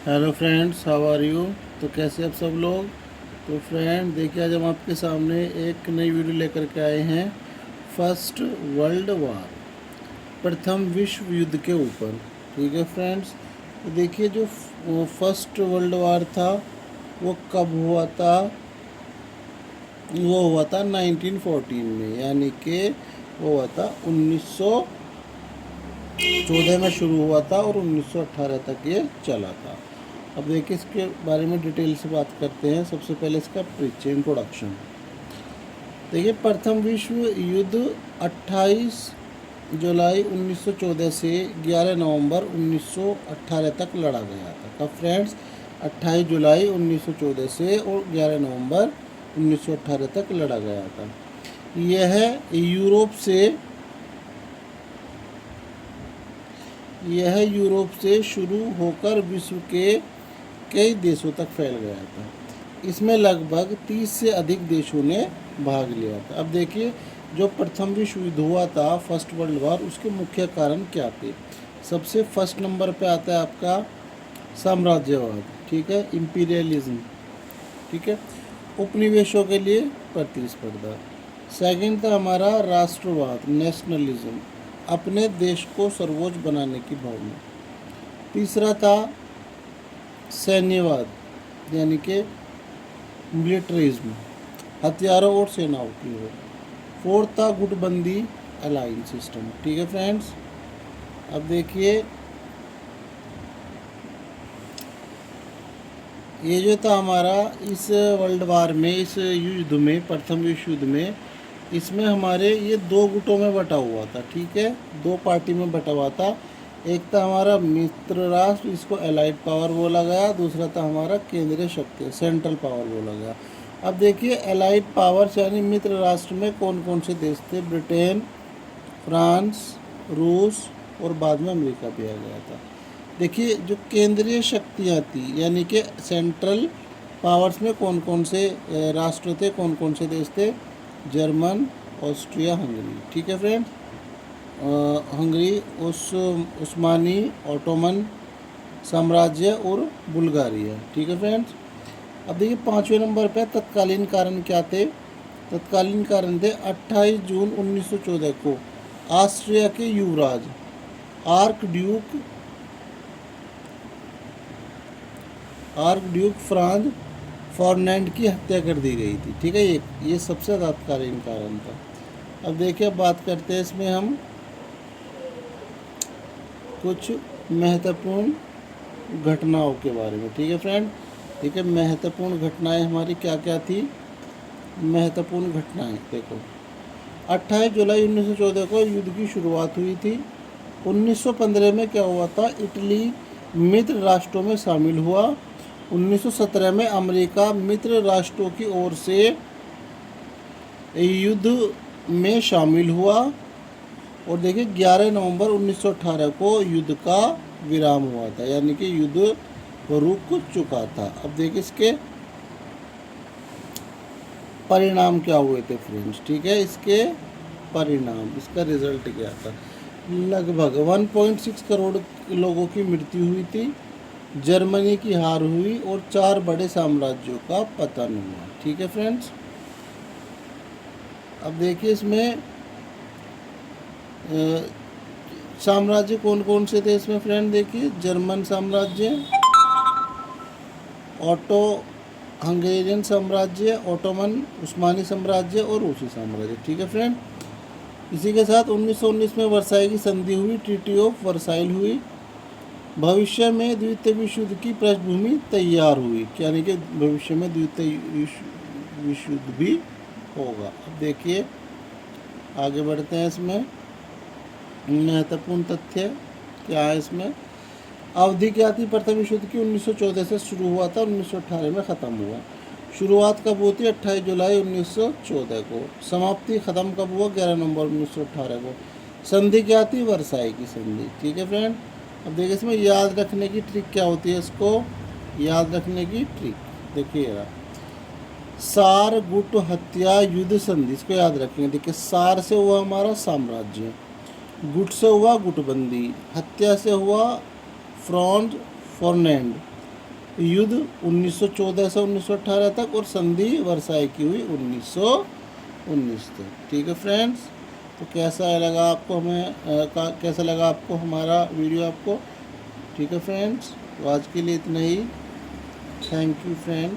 Hello friends, how are you. तो कैसे आप सब लोग। तो फ्रेंड देखिए, आज हम आपके सामने एक नई वीडियो लेकर के आए हैं फर्स्ट वर्ल्ड वार, प्रथम विश्व युद्ध के ऊपर। ठीक है फ्रेंड्स। तो देखिए, जो फर्स्ट वर्ल्ड वार था वो कब हुआ था। वो हुआ था 1914 में, यानी कि वो हुआ था 1914 में शुरू हुआ था और 1918 तक ये चला था। अब देखिए, इसके बारे में डिटेल से बात करते हैं। सबसे पहले इसका परिचय, इंट्रोडक्शन। देखिए, प्रथम विश्व युद्ध 28 जुलाई 1914 से 11 नवंबर 1918 तक लड़ा गया था। कब फ्रेंड्स? 28 जुलाई 1914 से और 11 नवंबर 1918 तक लड़ा गया था। यह यूरोप से शुरू होकर विश्व के कई देशों तक फैल गया था। इसमें लगभग 30 से अधिक देशों ने भाग लिया था। अब देखिए, जो प्रथम विश्व युद्ध हुआ था, फर्स्ट वर्ल्ड वॉर, उसके मुख्य कारण क्या थे। सबसे फर्स्ट नंबर पे आता है आपका साम्राज्यवाद। ठीक है, इंपीरियलिज्म। ठीक है, उपनिवेशों के लिए प्रतिस्पर्धा। सेकंड था हमारा राष्ट्रवाद, नेशनलिज्म, अपने देश को सर्वोच्च बनाने की भावना। तीसरा था सैन्यवाद, यानी कि मिलिट्रिज्म, हथियारों और सेनाओं की ओर। फोर्थ था गुटबंदी, अलायंस सिस्टम। ठीक है फ्रेंड्स। अब देखिए, ये जो था हमारा इस वर्ल्ड वार में, इस युद्ध में, प्रथम विश्व युद्ध में, इसमें हमारे ये दो गुटों में बटा हुआ था। ठीक है, दो पार्टी में बटा हुआ था। एक था हमारा मित्र राष्ट्र, इसको एलाइड पावर बोला गया। दूसरा था हमारा केंद्रीय शक्ति, सेंट्रल पावर बोला गया। अब देखिए, एलाइड पावर्स यानी मित्र राष्ट्र में कौन कौन से देश थे। ब्रिटेन, फ्रांस, रूस और बाद में अमेरिका भी आ गया था। देखिए, जो केंद्रीय शक्तियाँ थी, यानी कि सेंट्रल पावर्स में कौन कौन से राष्ट्र थे, कौन कौन से देश थे। German, Austria, Hungary. ठीक है फ्रेंड्स। हंगरी, उस्मानी, ओटोमन साम्राज्य और बुल्गारिया। ठीक है फ्रेंड्स। अब देखिए, पाँचवें नंबर पे तत्कालीन कारण क्या थे। तत्कालीन कारण थे 28 जून 1914 को ऑस्ट्रिया के युवराज आर्क ड्यूक फ्रांज फर्डिनेंड की हत्या कर दी गई थी। ठीक है, ये सबसे तत्कालीन कारण था। अब देखिए, बात करते हैं इसमें हम कुछ महत्वपूर्ण घटनाओं के बारे में। ठीक है फ्रेंड। ठीक है, महत्वपूर्ण घटनाएं हमारी क्या क्या थी। महत्वपूर्ण घटनाएं देखो, 28 जुलाई 1914 को युद्ध की शुरुआत हुई थी। 1915 में क्या हुआ था, इटली मित्र राष्ट्रों में शामिल हुआ। 1917 में अमेरिका मित्र राष्ट्रों की ओर से युद्ध में शामिल हुआ। और देखिए, 11 नवंबर 1918 को युद्ध का विराम हुआ था, यानी कि युद्ध रुक चुका था। अब देखिए, इसके परिणाम क्या हुए थे फ्रेंड्स। ठीक है, इसके परिणाम, इसका रिजल्ट क्या था। लगभग 1.6 करोड़ लोगों की मृत्यु हुई थी, जर्मनी की हार हुई और 4 बड़े साम्राज्यों का पतन हुआ। ठीक है फ्रेंड्स। अब देखिए, इसमें साम्राज्य कौन कौन से थे इसमें फ्रेंड। देखिए, जर्मन साम्राज्य, ऑटो हंगेरियन साम्राज्य, ओटोमन उस्मानी साम्राज्य और रूसी साम्राज्य। ठीक है फ्रेंड। इसी के साथ 1919 में वर्साई की संधि हुई, ट्रीटी ऑफ वर्साइल हुई। भविष्य में द्वितीय विश्व युद्ध की पृष्ठभूमि तैयार हुई, यानी कि भविष्य में द्वितीय विश्व युद्ध भी होगा। अब देखिए, आगे बढ़ते हैं। इसमें महत्वपूर्ण तथ्य क्या है। इसमें अवधि क्या थी प्रथम विश्व युद्ध की। 1914 से शुरू हुआ था, 1918 में ख़त्म हुआ। शुरुआत कब होती है, 28 जुलाई 1914 को। समाप्ति ख़त्म कब हुआ, 11 नवंबर 1918 को। संधि क्या थी, वर्साई की संधि। ठीक है फ्रेंड। अब देखिए, इसमें याद रखने की ट्रिक क्या होती है। इसको याद रखने की ट्रिक देखिएगा, सार गुट हत्या युद्ध संधि, इसको याद रखेंगे। देखिए, सार से हुआ हमारा साम्राज्य, गुट से हुआ गुटबंदी, हत्या से हुआ फ्रॉन्ज फर्डिनेंड, युद्ध 1914 से 1918 तक और संधि वर्साई की हुई 1919 तक। ठीक है फ्रेंड्स, तो कैसा लगा आपको कैसा लगा आपको हमारा वीडियो आपको? ठीक है फ्रेंड्स, तो आज के लिए इतना ही। Thank you friends.